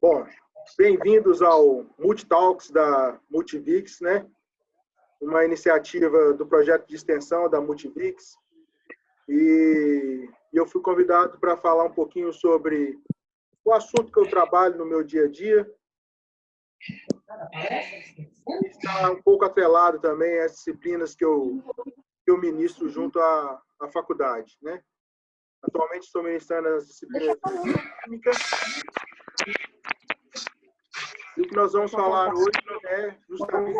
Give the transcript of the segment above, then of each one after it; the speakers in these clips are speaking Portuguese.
Bom, bem-vindos ao Multitalks da Multivix, né? Uma iniciativa do projeto de extensão da Multivix. E eu fui convidado para falar um pouquinho sobre o assunto que eu trabalho no meu dia a dia. Está um pouco atrelado também às disciplinas que eu ministro junto à faculdade, né? Atualmente estou ministrando as disciplinas de química. E o que nós vamos falar hoje é justamente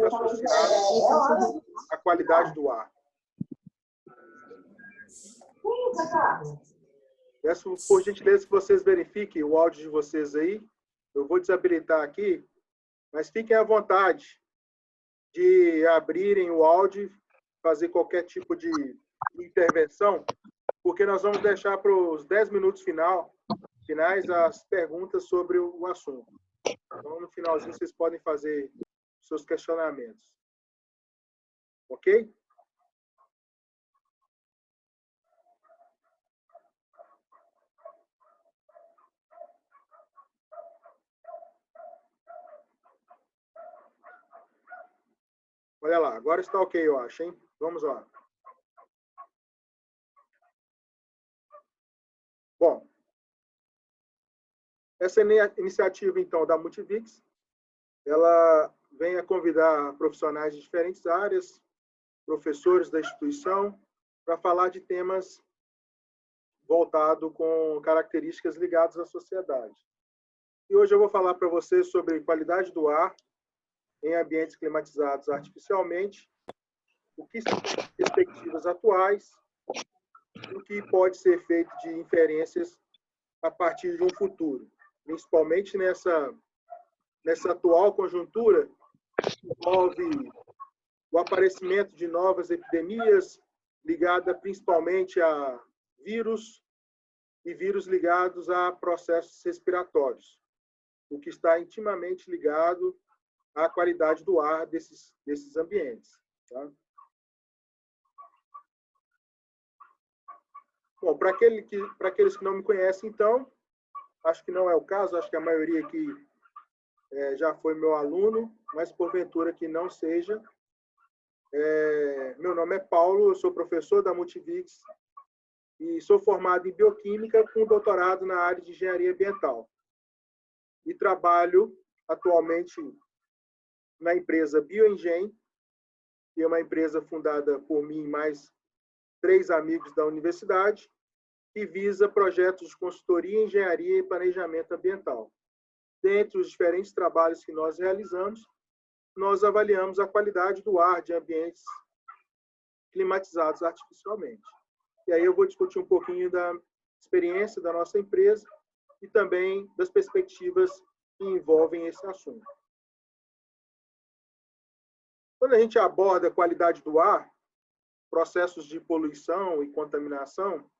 associado à qualidade do ar. Peço, por gentileza, que vocês verifiquem o áudio de vocês aí. Eu vou desabilitar aqui, mas fiquem à vontade de abrirem o áudio, fazer qualquer tipo de intervenção, porque nós vamos deixar para os 10 minutos finais as perguntas sobre o assunto. Então, no finalzinho, vocês podem fazer seus questionamentos. Ok? Olha lá, agora está ok, eu acho, hein? Vamos lá. Bom, essa iniciativa, então, da Multivix, ela vem a convidar profissionais de diferentes áreas, professores da instituição, para falar de temas voltados com características ligadas à sociedade. E hoje eu vou falar para vocês sobre qualidade do ar em ambientes climatizados artificialmente, o que são as perspectivas atuais e o que pode ser feito de inferências a partir de um futuro, principalmente nessa atual conjuntura, que envolve o aparecimento de novas epidemias ligadas principalmente a vírus e vírus ligados a processos respiratórios, o que está intimamente ligado à qualidade do ar desses ambientes. Tá? Bom, para aqueles que não me conhecem, então, acho que não é o caso, acho que a maioria aqui já foi meu aluno, mas porventura que não seja. Meu nome é Paulo, eu sou professor da Multivix e sou formado em bioquímica com doutorado na área de engenharia ambiental. E trabalho atualmente na empresa Bioengen, que é uma empresa fundada por mim e mais 3 amigos da universidade, que visa projetos de consultoria, engenharia e planejamento ambiental. Dentre os diferentes trabalhos que nós realizamos, nós avaliamos a qualidade do ar de ambientes climatizados artificialmente. E aí eu vou discutir um pouquinho da experiência da nossa empresa e também das perspectivas que envolvem esse assunto. Quando a gente aborda a qualidade do ar, processos de poluição e contaminação,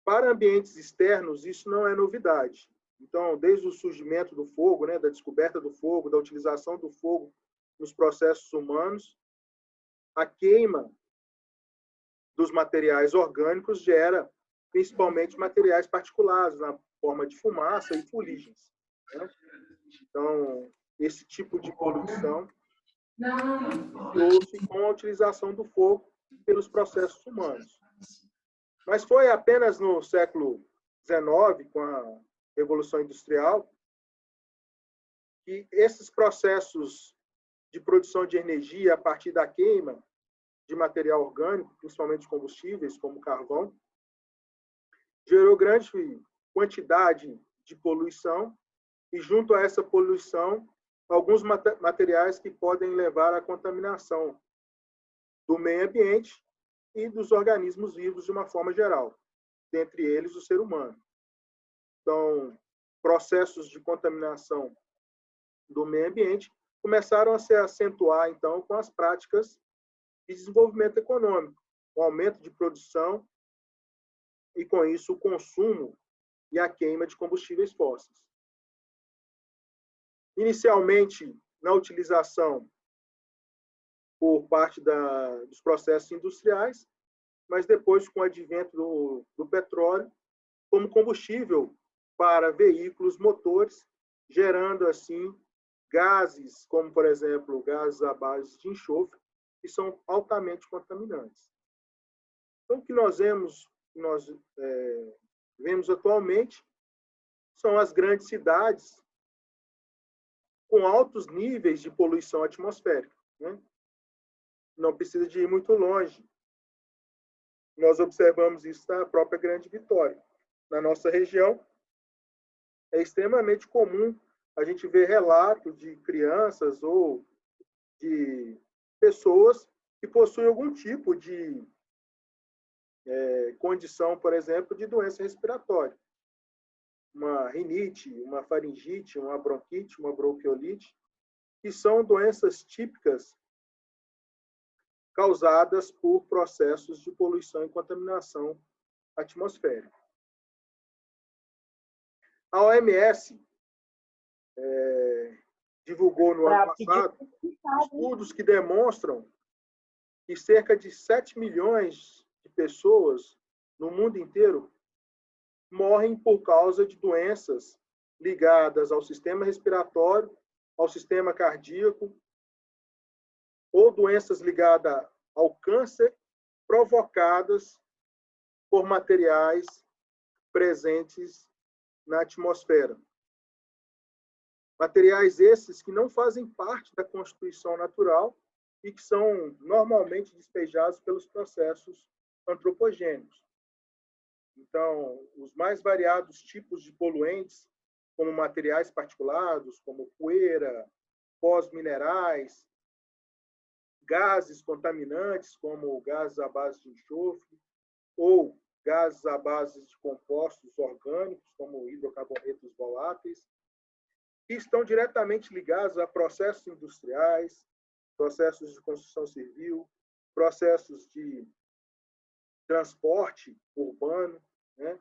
para ambientes externos, isso não é novidade. Então, desde o surgimento do fogo, né, da descoberta do fogo, da utilização do fogo nos processos humanos, a queima dos materiais orgânicos gera principalmente materiais particulados, na forma de fumaça e fuligens. Né? Então, esse tipo de poluição trouxe com a utilização do fogo pelos processos humanos. Mas foi apenas no século XIX, com a Revolução Industrial, que esses processos de produção de energia a partir da queima de material orgânico, principalmente combustíveis, como carvão, gerou grande quantidade de poluição e, junto a essa poluição, alguns materiais que podem levar à contaminação do meio ambiente e dos organismos vivos de uma forma geral, dentre eles o ser humano. Então, processos de contaminação do meio ambiente começaram a se acentuar, então, com as práticas de desenvolvimento econômico, o aumento de produção e, com isso, o consumo e a queima de combustíveis fósseis. Inicialmente, na utilização por parte dos processos industriais, mas depois, com o advento do petróleo, como combustível para veículos motores, gerando, assim, gases, como, por exemplo, gases à base de enxofre, que são altamente contaminantes. Então, o que nós vemos atualmente são as grandes cidades com altos níveis de poluição atmosférica, né? Não precisa de ir muito longe. Nós observamos isso na própria Grande Vitória. Na nossa região, é extremamente comum a gente ver relatos de crianças ou de pessoas que possuem algum tipo de condição, por exemplo, de doença respiratória. Uma rinite, uma faringite, uma bronquite, uma bronquiolite, que são doenças típicas causadas por processos de poluição e contaminação atmosférica. A OMS divulgou no ano passado estudos que demonstram que cerca de 7 milhões de pessoas no mundo inteiro morrem por causa de doenças ligadas ao sistema respiratório, ao sistema cardíaco, ou doenças ligadas ao câncer provocadas por materiais presentes na atmosfera. Materiais esses que não fazem parte da constituição natural e que são normalmente despejados pelos processos antropogênicos. Então, os mais variados tipos de poluentes, como materiais particulados, como poeira, pós minerais, gases contaminantes, como gases à base de enxofre, ou gases à base de compostos orgânicos, como hidrocarbonetos voláteis, que estão diretamente ligados a processos industriais, processos de construção civil, processos de transporte urbano, né?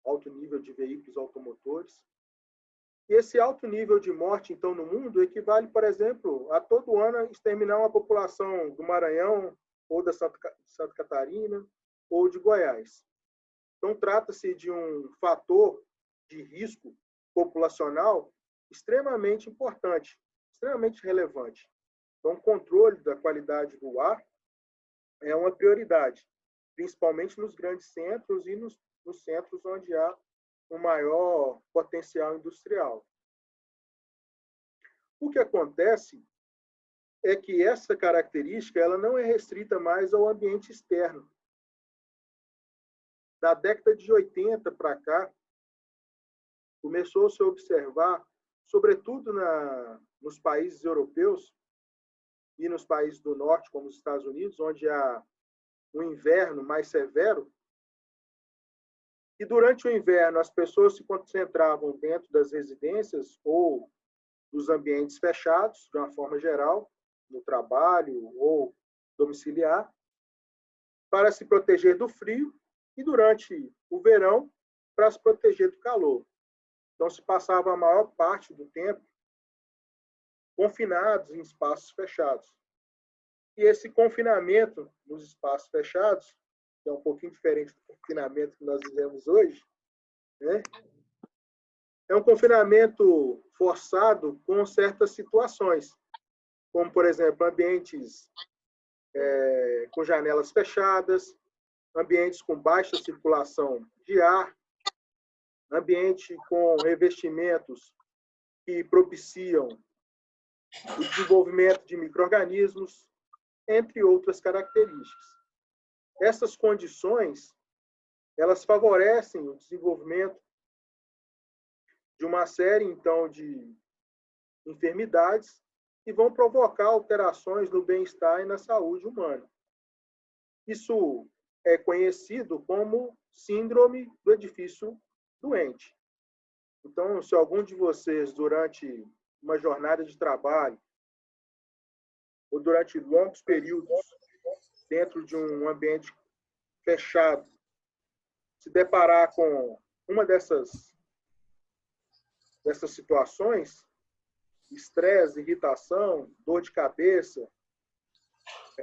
Alto nível de veículos automotores. E esse alto nível de morte, então, no mundo, equivale, por exemplo, a todo ano exterminar uma população do Maranhão, ou da Santa Catarina, ou de Goiás. Então, trata-se de um fator de risco populacional extremamente importante, extremamente relevante. Então, o controle da qualidade do ar é uma prioridade, principalmente nos grandes centros e nos centros onde há um maior potencial industrial. O que acontece é que essa característica ela não é restrita mais ao ambiente externo. Da década de 80 para cá, começou-se a observar, sobretudo nos países europeus e nos países do norte, como os Estados Unidos, onde há um inverno mais severo, e durante o inverno as pessoas se concentravam dentro das residências ou dos ambientes fechados, de uma forma geral, no trabalho ou domiciliar, para se proteger do frio, e durante o verão, para se proteger do calor. Então, se passava a maior parte do tempo confinados em espaços fechados. E esse confinamento nos espaços fechados, que é um pouquinho diferente do confinamento que nós vivemos hoje, né? É um confinamento forçado com certas situações, como, por exemplo, ambientes com janelas fechadas, ambientes com baixa circulação de ar, ambiente com revestimentos que propiciam o desenvolvimento de micro-organismos, entre outras características. Essas condições, elas favorecem o desenvolvimento de uma série, então, de enfermidades que vão provocar alterações no bem-estar e na saúde humana. Isso é conhecido como síndrome do edifício doente. Então, se algum de vocês, durante uma jornada de trabalho, ou durante longos períodos dentro de um ambiente fechado, se deparar com uma dessas situações, estresse, irritação, dor de cabeça,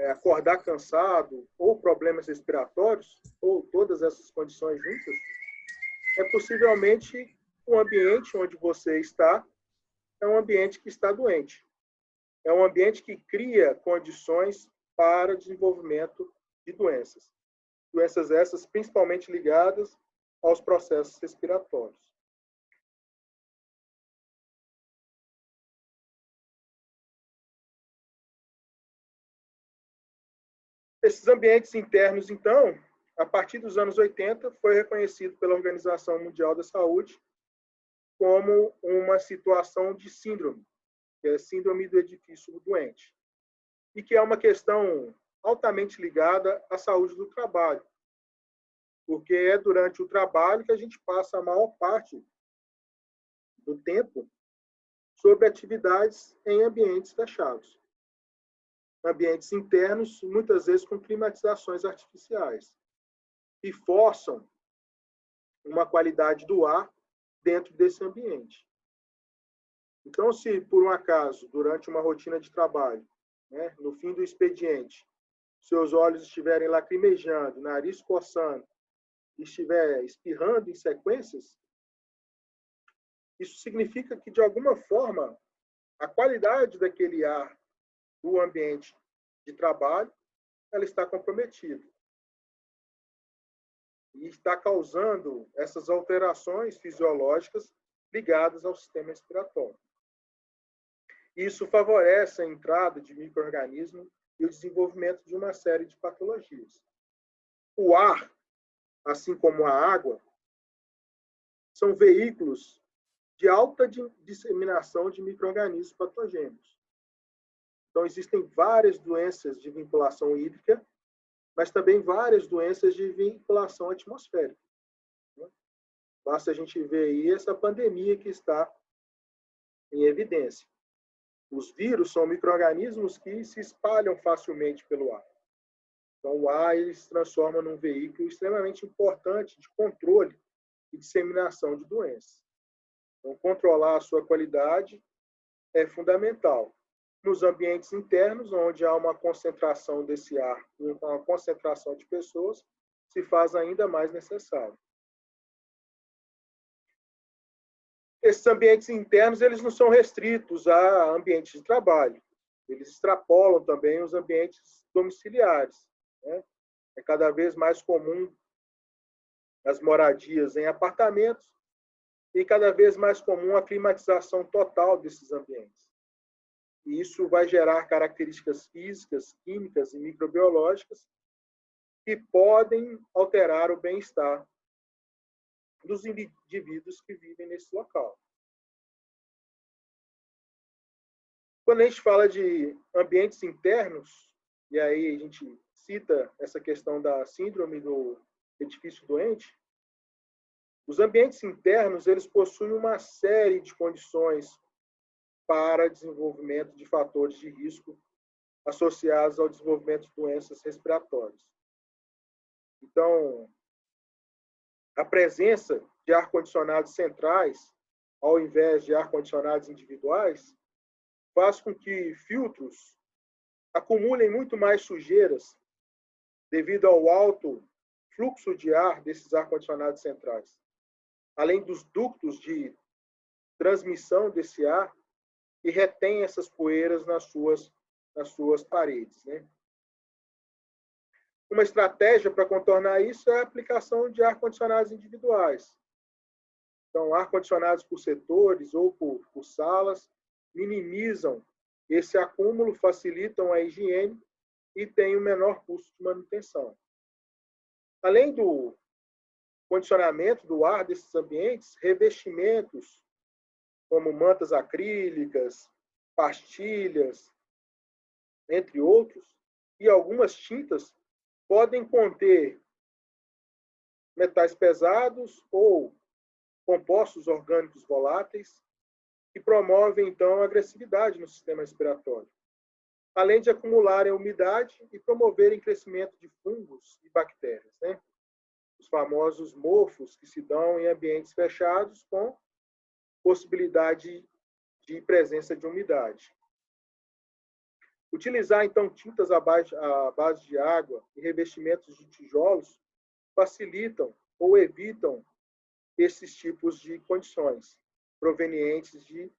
acordar cansado, ou problemas respiratórios, ou todas essas condições juntas, é possivelmente o ambiente onde você está é um ambiente que está doente. É um ambiente que cria condições para o desenvolvimento de doenças. Doenças essas principalmente ligadas aos processos respiratórios. Esses ambientes internos, então, a partir dos anos 80, foi reconhecido pela Organização Mundial da Saúde como uma situação de síndrome, que é síndrome do edifício doente, e que é uma questão altamente ligada à saúde do trabalho, porque é durante o trabalho que a gente passa a maior parte do tempo sobre atividades em ambientes fechados. Ambientes internos, muitas vezes com climatizações artificiais, que forçam uma qualidade do ar dentro desse ambiente. Então, se por um acaso, durante uma rotina de trabalho, né, no fim do expediente, seus olhos estiverem lacrimejando, nariz coçando, estiver espirrando em sequências, isso significa que, de alguma forma, a qualidade daquele ar do ambiente de trabalho, ela está comprometida. E está causando essas alterações fisiológicas ligadas ao sistema respiratório. Isso favorece a entrada de micro-organismos e o desenvolvimento de uma série de patologias. O ar, assim como a água, são veículos de alta disseminação de micro-organismos patogênicos. Então, existem várias doenças de vinculação hídrica, mas também várias doenças de vinculação atmosférica. Basta a gente ver aí essa pandemia que está em evidência. Os vírus são micro-organismos que se espalham facilmente pelo ar. Então, o ar ele se transforma num veículo extremamente importante de controle e disseminação de doenças. Então, controlar a sua qualidade é fundamental. Nos ambientes internos, onde há uma concentração desse ar, uma concentração de pessoas, se faz ainda mais necessário. Esses ambientes internos, eles não são restritos a ambientes de trabalho. Eles extrapolam também os ambientes domiciliares, né? É cada vez mais comum as moradias em apartamentos e cada vez mais comum a climatização total desses ambientes. E isso vai gerar características físicas, químicas e microbiológicas que podem alterar o bem-estar dos indivíduos que vivem nesse local. Quando a gente fala de ambientes internos, e aí a gente cita essa questão da síndrome do edifício doente, os ambientes internos eles possuem uma série de condições para desenvolvimento de fatores de risco associados ao desenvolvimento de doenças respiratórias. Então, a presença de ar-condicionados centrais, ao invés de ar-condicionados individuais, faz com que filtros acumulem muito mais sujeiras devido ao alto fluxo de ar desses ar-condicionados centrais. Além dos ductos de transmissão desse ar, que retém essas poeiras nas suas paredes, né? Uma estratégia para contornar isso é a aplicação de ar-condicionados individuais. Então, ar-condicionados por setores ou por salas minimizam esse acúmulo, facilitam a higiene e têm o menor custo de manutenção. Além do condicionamento do ar desses ambientes, revestimentos como mantas acrílicas, pastilhas, entre outros, e algumas tintas podem conter metais pesados ou compostos orgânicos voláteis que promovem, então, a agressividade no sistema respiratório, além de acumularem umidade e promoverem crescimento de fungos e bactérias, né? Os famosos mofos que se dão em ambientes fechados com possibilidade de presença de umidade. Utilizar, então, tintas à base de água e revestimentos de tijolos facilitam ou evitam esses tipos de condições provenientes de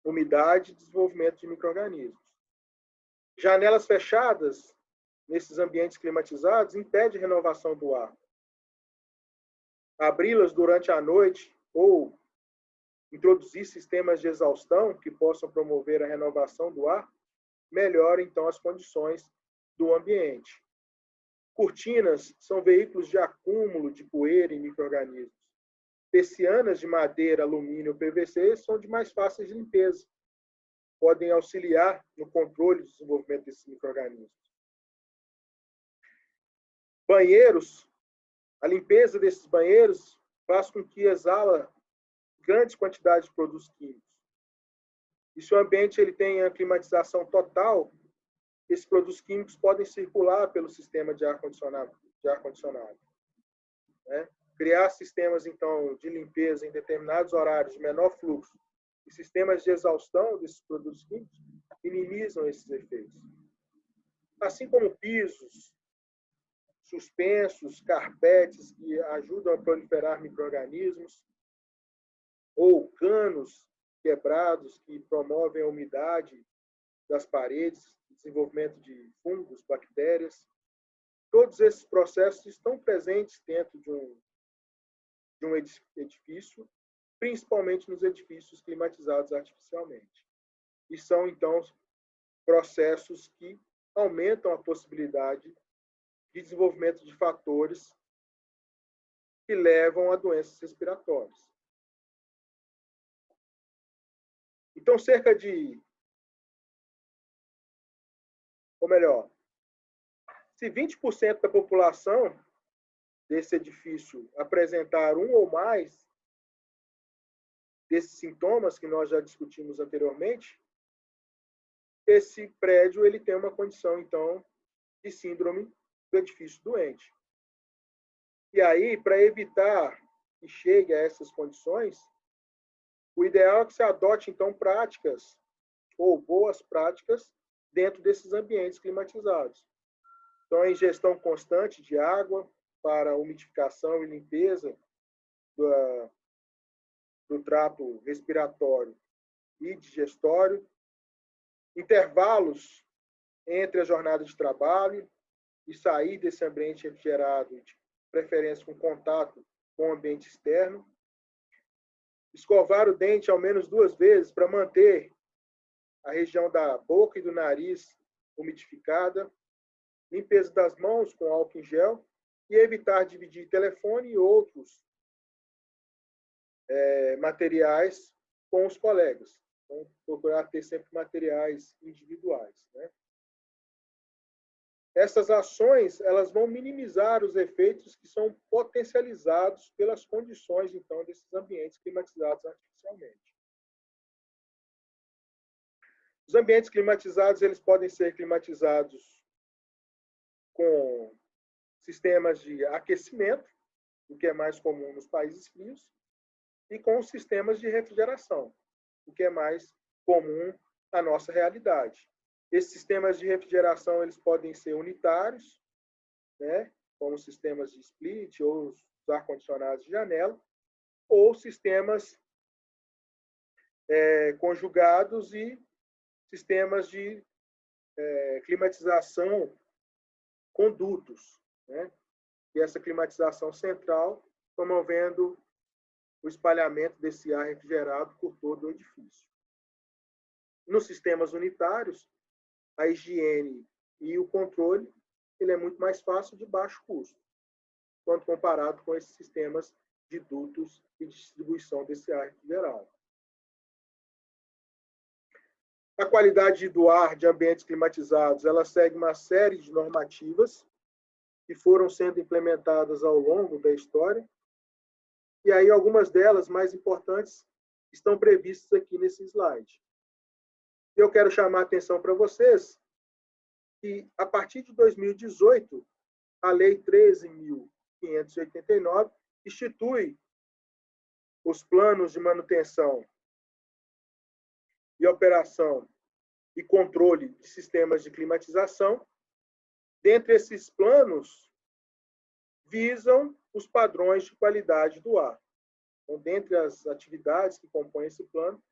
umidade e desenvolvimento de micro-organismos. Janelas fechadas nesses ambientes climatizados impede a renovação do ar. Abri-las durante a noite ou introduzir sistemas de exaustão que possam promover a renovação do ar melhora, então, as condições do ambiente. Cortinas são veículos de acúmulo de poeira e micro-organismos. Persianas de madeira, alumínio ou PVC são de mais fáceis de limpeza. Podem auxiliar no controle do desenvolvimento desses micro-organismos. Banheiros, a limpeza desses banheiros faz com que exala grandes quantidades de produtos químicos. E se o ambiente ele tem a climatização total, esses produtos químicos podem circular pelo sistema de ar-condicionado. Né? Criar sistemas, então, de limpeza em determinados horários de menor fluxo e sistemas de exaustão desses produtos químicos minimizam esses efeitos. Assim como pisos, suspensos, carpetes que ajudam a proliferar micro-organismos, ou canos quebrados que promovem a umidade das paredes, desenvolvimento de fungos, bactérias. Todos esses processos estão presentes dentro de um edifício, principalmente nos edifícios climatizados artificialmente. E são, então, processos que aumentam a possibilidade de desenvolvimento de fatores que levam a doenças respiratórias. Então, se 20% da população desse edifício apresentar um ou mais desses sintomas que nós já discutimos anteriormente, esse prédio ele tem uma condição, então, de síndrome do edifício doente. E aí, para evitar que chegue a essas condições, o ideal é que se adote, então, práticas ou boas práticas dentro desses ambientes climatizados. Então, a ingestão constante de água para umidificação e limpeza do trato respiratório e digestório, intervalos entre a jornada de trabalho e sair desse ambiente refrigerado, de preferência com contato com o ambiente externo, escovar o dente ao menos 2 vezes para manter a região da boca e do nariz umidificada, limpeza das mãos com álcool em gel e evitar dividir telefone e outros materiais com os colegas. Então, procurar ter sempre materiais individuais, né? Essas ações elas vão minimizar os efeitos que são potencializados pelas condições, então, desses ambientes climatizados artificialmente. Os ambientes climatizados eles podem ser climatizados com sistemas de aquecimento, o que é mais comum nos países frios, e com sistemas de refrigeração, o que é mais comum na nossa realidade. Esses sistemas de refrigeração eles podem ser unitários, né, como sistemas de split ou os ar-condicionados de janela, ou sistemas conjugados e sistemas de climatização com dutos, né? E essa climatização central promovendo o espalhamento desse ar refrigerado por todo o edifício. Nos sistemas unitários, a higiene e o controle ele é muito mais fácil de baixo custo, quando comparado com esses sistemas de dutos e distribuição desse ar refrigerado. A qualidade do ar de ambientes climatizados ela segue uma série de normativas que foram sendo implementadas ao longo da história. E aí algumas delas, mais importantes, estão previstas aqui nesse slide. Eu quero chamar a atenção para vocês que, a partir de 2018, a Lei 13.589 institui os planos de manutenção e operação e controle de sistemas de climatização. Dentre esses planos, visam os padrões de qualidade do ar. Então, dentre as atividades que compõem esse plano,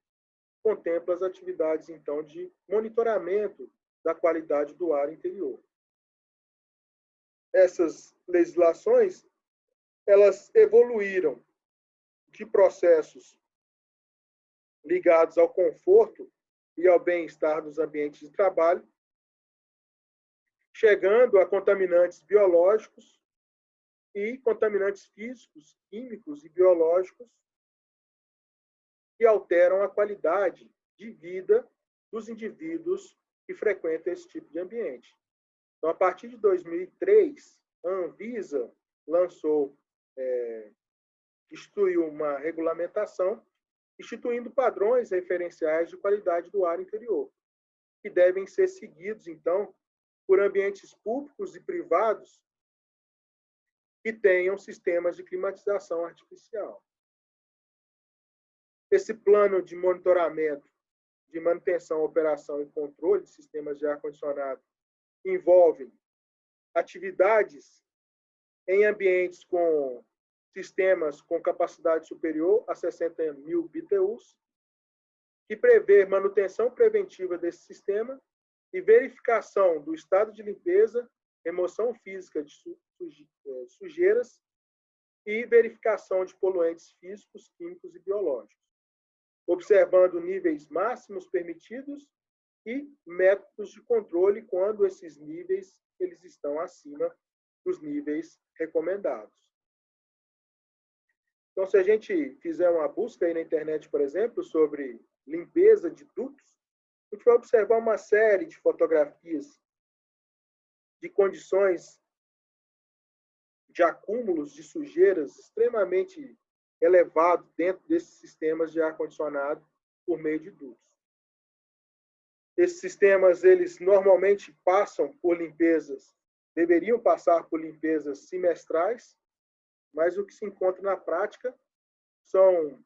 contempla as atividades, então, de monitoramento da qualidade do ar interior. Essas legislações, elas evoluíram de processos ligados ao conforto e ao bem-estar dos ambientes de trabalho, chegando a contaminantes biológicos e contaminantes físicos, químicos e biológicos que alteram a qualidade de vida dos indivíduos que frequentam esse tipo de ambiente. Então, a partir de 2003, a Anvisa instituiu uma regulamentação instituindo padrões referenciais de qualidade do ar interior, que devem ser seguidos, então, por ambientes públicos e privados que tenham sistemas de climatização artificial. Esse plano de monitoramento, de manutenção, operação e controle de sistemas de ar-condicionado envolve atividades em ambientes com sistemas com capacidade superior a 60.000 BTUs, que prevê manutenção preventiva desse sistema e verificação do estado de limpeza, remoção física de sujeiras e verificação de poluentes físicos, químicos e biológicos, observando níveis máximos permitidos e métodos de controle quando esses níveis eles estão acima dos níveis recomendados. Então, se a gente fizer uma busca aí na internet, por exemplo, sobre limpeza de dutos, a gente vai observar uma série de fotografias de condições de acúmulos de sujeiras extremamente elevados dentro desses sistemas de ar-condicionado por meio de dutos. Esses sistemas, eles normalmente passam por limpezas, deveriam passar por limpezas semestrais, mas o que se encontra na prática são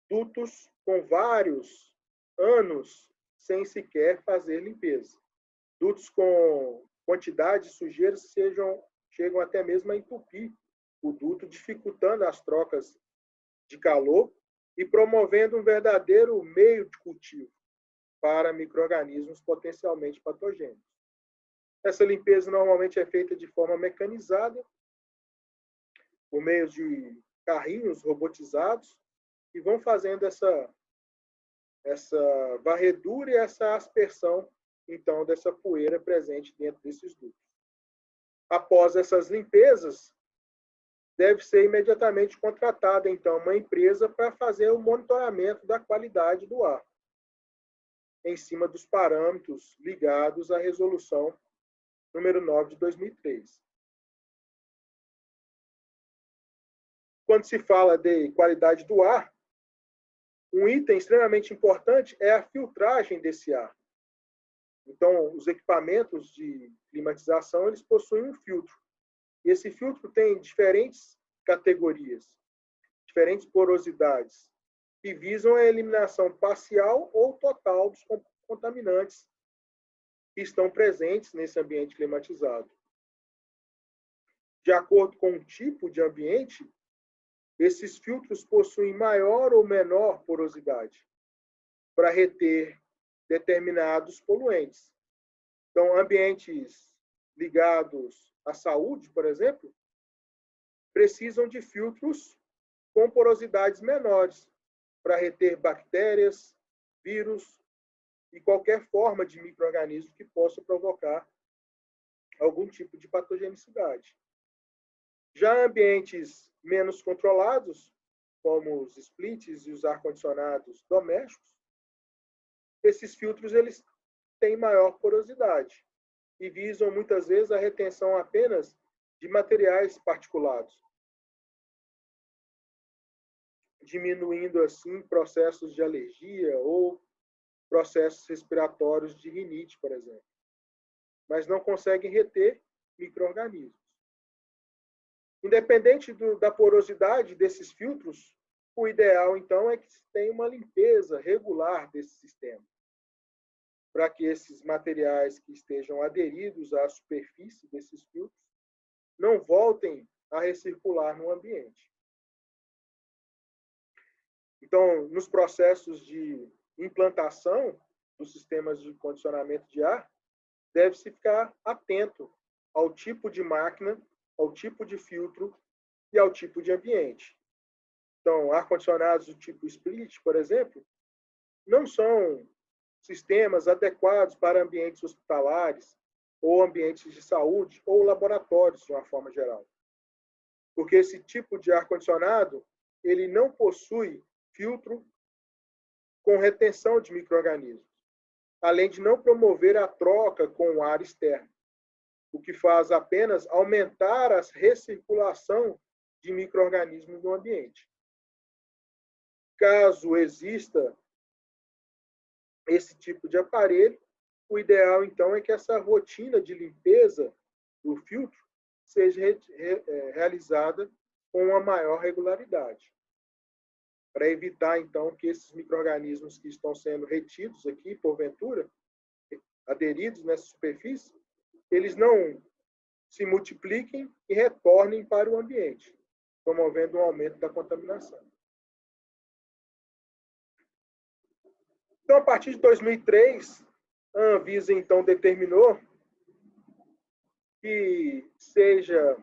dutos com vários anos sem sequer fazer limpeza. Dutos com quantidade de sujeiras chegam até mesmo a entupir o duto, dificultando as trocas de calor e promovendo um verdadeiro meio de cultivo para micro-organismos potencialmente patogênicos. Essa limpeza normalmente é feita de forma mecanizada, por meio de carrinhos robotizados, que vão fazendo essa varredura e essa aspersão, então, dessa poeira presente dentro desses dutos. Após essas limpezas, deve ser imediatamente contratada, então, uma empresa para fazer o monitoramento da qualidade do ar, em cima dos parâmetros ligados à resolução número 9 de 2003. Quando se fala de qualidade do ar, um item extremamente importante é a filtragem desse ar. Então, os equipamentos de climatização, eles possuem um filtro. E esse filtro tem diferentes categorias, diferentes porosidades, que visam a eliminação parcial ou total dos contaminantes que estão presentes nesse ambiente climatizado. De acordo com o tipo de ambiente, esses filtros possuem maior ou menor porosidade para reter determinados poluentes. Então, ambientes ligados à saúde, por exemplo, precisam de filtros com porosidades menores para reter bactérias, vírus e qualquer forma de micro-organismo que possa provocar algum tipo de patogenicidade. Já ambientes menos controlados, como os splits e os ar-condicionados domésticos, esses filtros eles têm maior porosidade e visam muitas vezes a retenção apenas de materiais particulados, diminuindo assim processos de alergia ou processos respiratórios de rinite, por exemplo, mas não conseguem reter micro-organismos. Independente da porosidade desses filtros, o ideal, então, é que se tenha uma limpeza regular desse sistema, para que esses materiais que estejam aderidos à superfície desses filtros não voltem a recircular no ambiente. Então, nos processos de implantação dos sistemas de condicionamento de ar, deve-se ficar atento ao tipo de máquina, ao tipo de filtro e ao tipo de ambiente. Então, ar-condicionados do tipo split, por exemplo, não são sistemas adequados para ambientes hospitalares ou ambientes de saúde ou laboratórios, de uma forma geral. Porque esse tipo de ar-condicionado, ele não possui filtro com retenção de micro-organismos, além de não promover a troca com o ar externo, o que faz apenas aumentar a recirculação de micro-organismos no ambiente. Caso exista esse tipo de aparelho, o ideal, então, é que essa rotina de limpeza do filtro seja realizada com uma maior regularidade, para evitar, então, que esses micro-organismos que estão sendo retidos aqui, porventura, aderidos nessa superfície, eles não se multipliquem e retornem para o ambiente, promovendo um aumento da contaminação. Então, a partir de 2003, a Anvisa, então, determinou que seja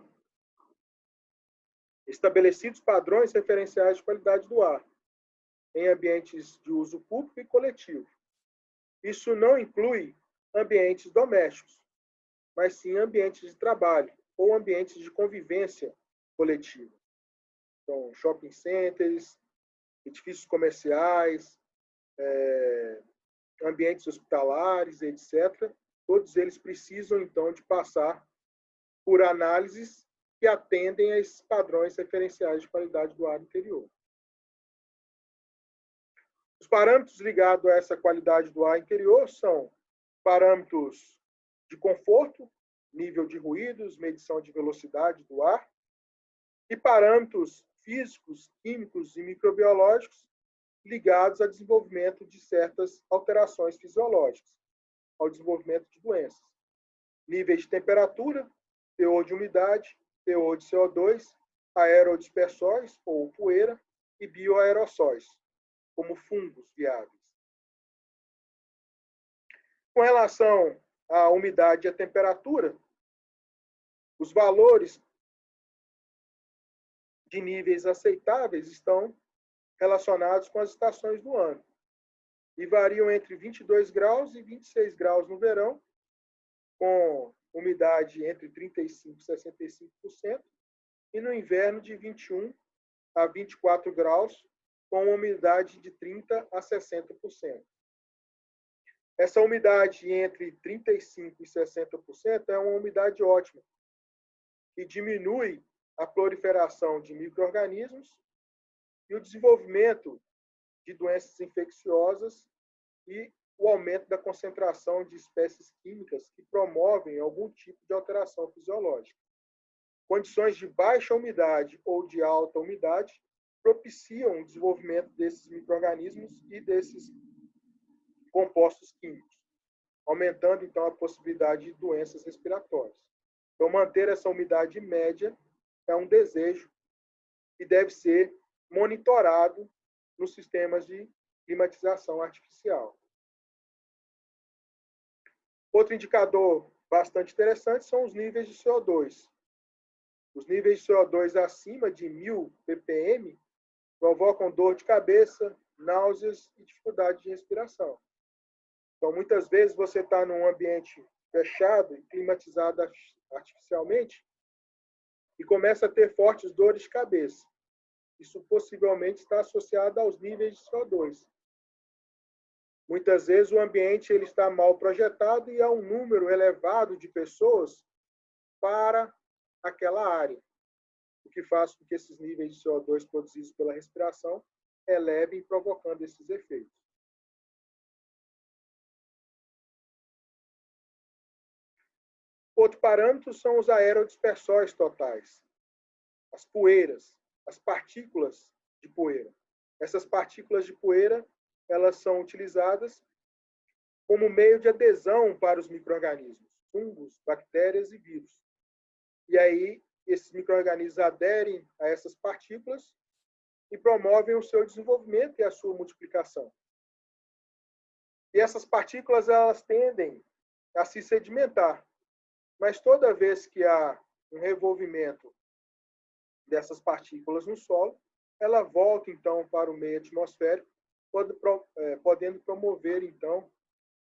estabelecidos padrões referenciais de qualidade do ar em ambientes de uso público e coletivo. Isso não inclui ambientes domésticos, mas sim ambientes de trabalho ou ambientes de convivência coletiva. Então, shopping centers, edifícios comerciais, ambientes hospitalares, etc. Todos eles precisam, então, de passar por análises que atendem a esses padrões referenciais de qualidade do ar interior. Os parâmetros ligados a essa qualidade do ar interior são parâmetros de conforto, nível de ruídos, medição de velocidade do ar, e parâmetros físicos, químicos e microbiológicos ligados ao desenvolvimento de certas alterações fisiológicas, ao desenvolvimento de doenças. Níveis de temperatura, teor de umidade, teor de CO2, aerodispersóis ou poeira e bioaerossóis, como fungos viáveis. Com relação à umidade e à temperatura, os valores de níveis aceitáveis estão relacionados com as estações do ano e variam entre 22 graus e 26 graus no verão, com umidade entre 35% e 65%, e no inverno de 21 a 24 graus, com umidade de 30% a 60%. Essa umidade entre 35% e 60% é uma umidade ótima, que diminui a proliferação de micro-organismos e o desenvolvimento de doenças infecciosas e o aumento da concentração de espécies químicas que promovem algum tipo de alteração fisiológica. Condições de baixa umidade ou de alta umidade propiciam o desenvolvimento desses micro-organismos e desses compostos químicos, aumentando, então, a possibilidade de doenças respiratórias. Então, manter essa umidade média é um desejo e deve ser monitorado nos sistemas de climatização artificial. Outro indicador bastante interessante são os níveis de CO2. Os níveis de CO2 acima de 1000 ppm provocam dor de cabeça, náuseas e dificuldade de respiração. Então, muitas vezes você está num ambiente fechado e climatizado artificialmente e começa a ter fortes dores de cabeça. Isso possivelmente está associado aos níveis de CO2. Muitas vezes o ambiente ele está mal projetado e há um número elevado de pessoas para aquela área, o que faz com que esses níveis de CO2 produzidos pela respiração elevem, provocando esses efeitos. Outro parâmetro são os aerodispersóis totais, as poeiras, as partículas de poeira. Essas partículas de poeira, elas são utilizadas como meio de adesão para os micro-organismos, fungos, bactérias e vírus. E aí, esses micro-organismos aderem a essas partículas e promovem o seu desenvolvimento e a sua multiplicação. E essas partículas, elas tendem a se sedimentar. Mas toda vez que há um revolvimento dessas partículas no solo, ela volta, então, para o meio atmosférico, podendo promover, então,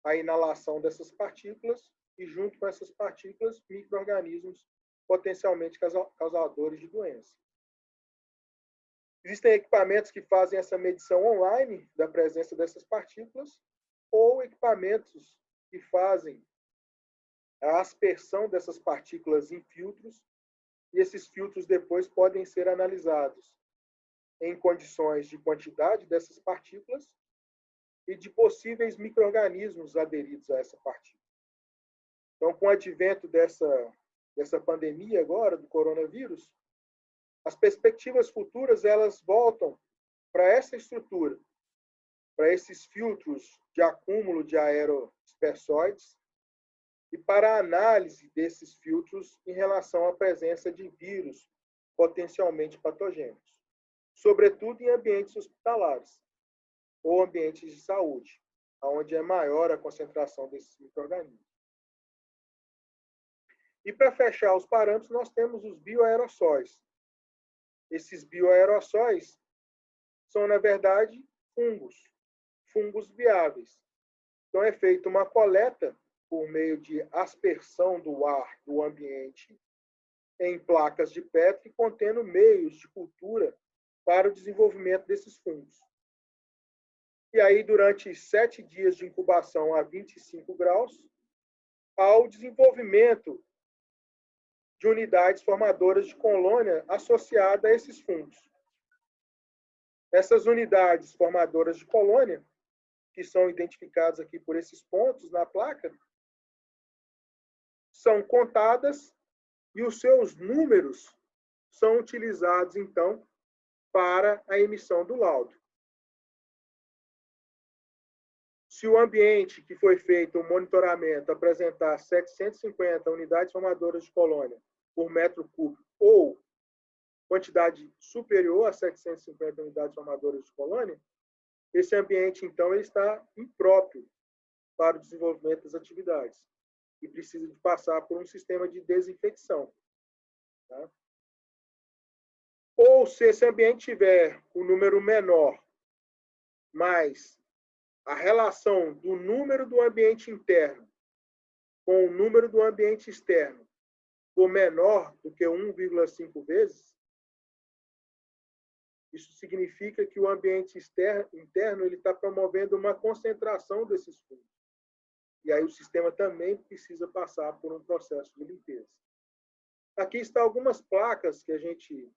a inalação dessas partículas e, junto com essas partículas, micro-organismos potencialmente causadores de doença. Existem equipamentos que fazem essa medição online da presença dessas partículas ou equipamentos que fazem a aspersão dessas partículas em filtros e esses filtros depois podem ser analisados em condições de quantidade dessas partículas e de possíveis micro-organismos aderidos a essa partícula. Então, com o advento dessa pandemia agora, do coronavírus, as perspectivas futuras, elas voltam para essa estrutura, para esses filtros de acúmulo de aeroaspersóides e para a análise desses filtros em relação à presença de vírus potencialmente patogênicos, sobretudo em ambientes hospitalares ou ambientes de saúde, onde é maior a concentração desses micro-organismos. E para fechar os parâmetros, nós temos os bioaerossóis. Esses bioaerossóis são, na verdade, fungos viáveis. Então, é feita uma coleta por meio de aspersão do ar do ambiente em placas de Petri contendo meios de cultura para o desenvolvimento desses fungos. E aí, durante 7 dias de incubação a 25 graus, há o desenvolvimento de unidades formadoras de colônia associada a esses fungos. Essas unidades formadoras de colônia, que são identificadas aqui por esses pontos na placa, são contadas e os seus números são utilizados, então, para a emissão do laudo. Se o ambiente que foi feito o monitoramento apresentar 750 unidades formadoras de colônia por metro cúbico ou quantidade superior a 750 unidades formadoras de colônia, esse ambiente, então, ele está impróprio para o desenvolvimento das atividades e precisa de passar por um sistema de desinfecção. Tá? Ou se esse ambiente tiver um número menor, mas a relação do número do ambiente interno com o número do ambiente externo for menor do que 1,5 vezes, isso significa que o ambiente interno ele está promovendo uma concentração desses fungos. E aí o sistema também precisa passar por um processo de limpeza. Aqui estão algumas placas que a gente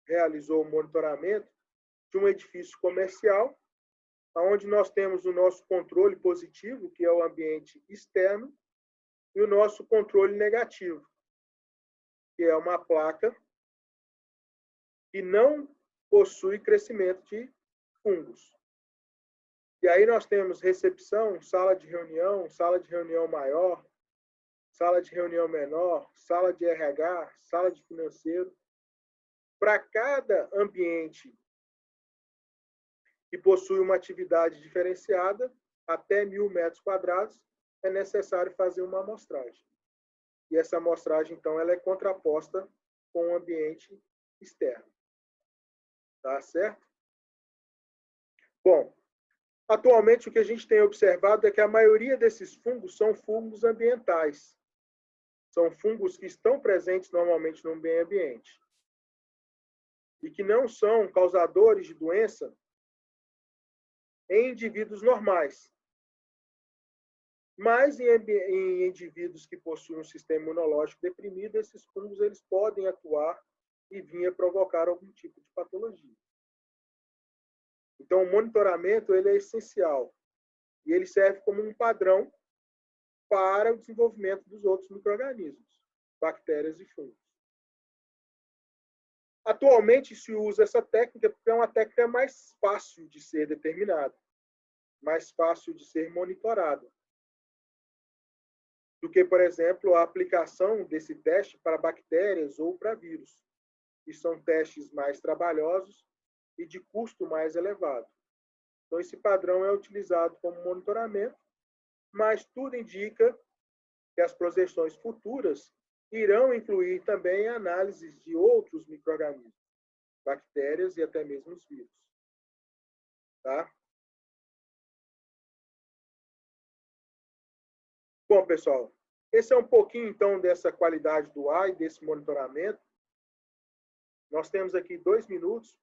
realizou o monitoramento de um edifício comercial, onde nós temos o nosso controle positivo, que é o ambiente externo, e o nosso controle negativo, que é uma placa que não possui crescimento de fungos. E aí nós temos recepção, sala de reunião maior, sala de reunião menor, sala de RH, sala de financeiro. Para cada ambiente que possui uma atividade diferenciada, até 1.000 metros quadrados, é necessário fazer uma amostragem. E essa amostragem, então, ela é contraposta com o ambiente externo. Tá certo? Bom, atualmente o que a gente tem observado é que a maioria desses fungos são fungos ambientais. São fungos que estão presentes normalmente no meio ambiente e que não são causadores de doença em indivíduos normais. Mas em indivíduos que possuem um sistema imunológico deprimido, esses fungos eles podem atuar e vir a provocar algum tipo de patologia. Então, o monitoramento ele é essencial e ele serve como um padrão para o desenvolvimento dos outros micro-organismos, bactérias e fungos. Atualmente se usa essa técnica porque é uma técnica mais fácil de ser determinada, mais fácil de ser monitorada. do que, por exemplo, a aplicação desse teste para bactérias ou para vírus, que são testes mais trabalhosos e de custo mais elevado. Então, esse padrão é utilizado como monitoramento, mas tudo indica que as projeções futuras irão incluir também análises de outros micro-organismos, bactérias e até mesmo os vírus. Tá? Bom, pessoal, esse é um pouquinho, então, dessa qualidade do ar e desse monitoramento. Nós temos aqui 2 minutos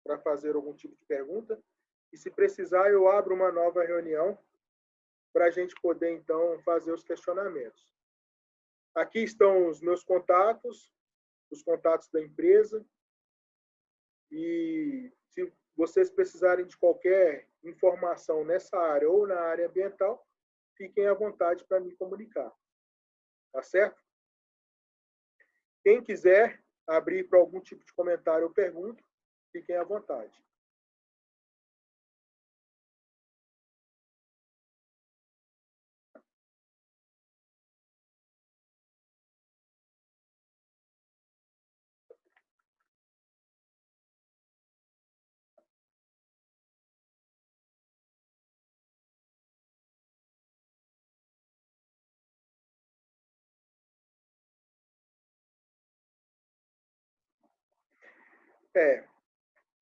para fazer algum tipo de pergunta. E, se precisar, eu abro uma nova reunião para a gente poder, então, fazer os questionamentos. Aqui estão os meus contatos, os contatos da empresa. E se vocês precisarem de qualquer informação nessa área ou na área ambiental, fiquem à vontade para me comunicar. Tá certo? Quem quiser abrir para algum tipo de comentário ou pergunta, fiquem à vontade.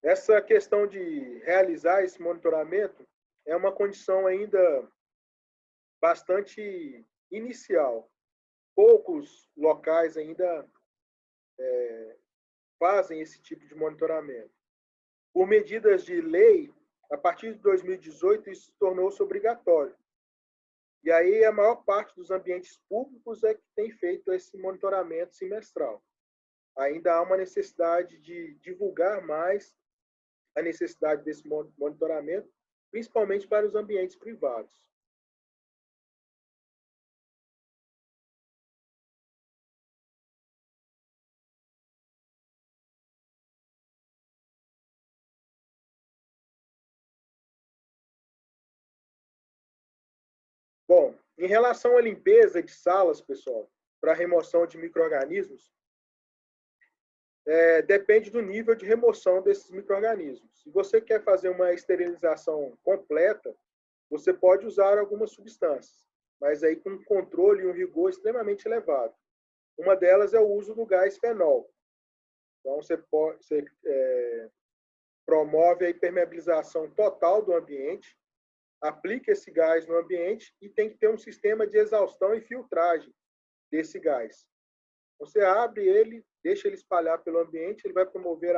Essa questão de realizar esse monitoramento é uma condição ainda bastante inicial. Poucos locais ainda fazem esse tipo de monitoramento. Por medidas de lei, a partir de 2018, isso tornou-se obrigatório. E aí a maior parte dos ambientes públicos é que tem feito esse monitoramento semestral. Ainda há uma necessidade de divulgar mais a necessidade desse monitoramento, principalmente para os ambientes privados. Bom, em relação à limpeza de salas, pessoal, para remoção de micro-organismos, depende do nível de remoção desses micro-organismos. Se você quer fazer uma esterilização completa, você pode usar algumas substâncias, mas aí com um controle e um rigor extremamente elevado. Uma delas é o uso do gás fenol. Então, você promove a impermeabilização total do ambiente, aplica esse gás no ambiente e tem que ter um sistema de exaustão e filtragem desse gás. Você abre ele, deixa ele espalhar pelo ambiente, ele vai promover